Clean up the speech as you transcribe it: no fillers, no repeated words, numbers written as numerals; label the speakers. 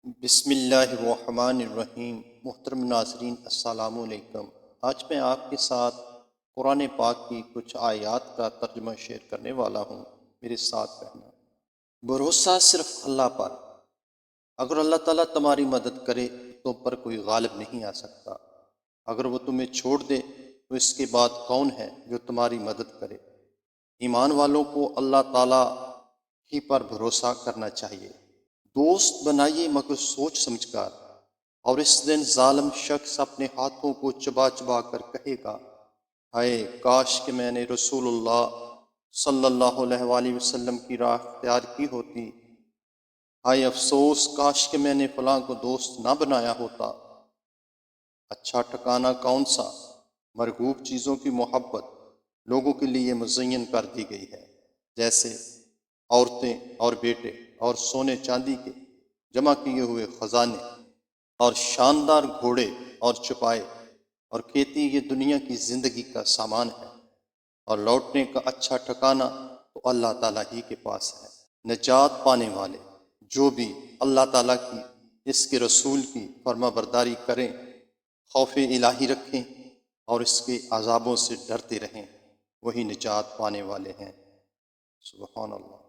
Speaker 1: بسم اللہ الرحمن الرحیم۔ محترم ناظرین السلام علیکم۔ آج میں آپ کے ساتھ قرآن پاک کی کچھ آیات کا ترجمہ شیئر کرنے والا ہوں، میرے ساتھ رہنا۔ بھروسہ صرف اللہ پر۔ اگر اللہ تعالیٰ تمہاری مدد کرے تو پر کوئی غالب نہیں آ سکتا۔ اگر وہ تمہیں چھوڑ دے تو اس کے بعد کون ہے جو تمہاری مدد کرے؟ ایمان والوں کو اللہ تعالیٰ ہی پر بھروسہ کرنا چاہیے۔ دوست بنائیے مگر سوچ سمجھ کر، اور اس دن ظالم شخص اپنے ہاتھوں کو چبا چبا کر کہے گا، ہائے کاش کہ میں نے رسول اللہ صلی اللہ علیہ وآلہ وسلم کی راہ اختیار کی ہوتی، ہائے افسوس کاش کہ میں نے فلاں کو دوست نہ بنایا ہوتا۔ اچھا ٹھکانہ کون سا؟ مرغوب چیزوں کی محبت لوگوں کے لیے مزین کر دی گئی ہے، جیسے عورتیں اور بیٹے اور سونے چاندی کے جمع کیے ہوئے خزانے اور شاندار گھوڑے اور چپائے اور کھیتی، یہ دنیا کی زندگی کا سامان ہے، اور لوٹنے کا اچھا ٹھکانہ تو اللہ تعالیٰ ہی کے پاس ہے۔ نجات پانے والے جو بھی اللہ تعالیٰ کی، اس کے رسول کی فرما برداری کریں، خوف الہی رکھیں اور اس کے عذابوں سے ڈرتے رہیں، وہی نجات پانے والے ہیں۔ سبحان اللہ۔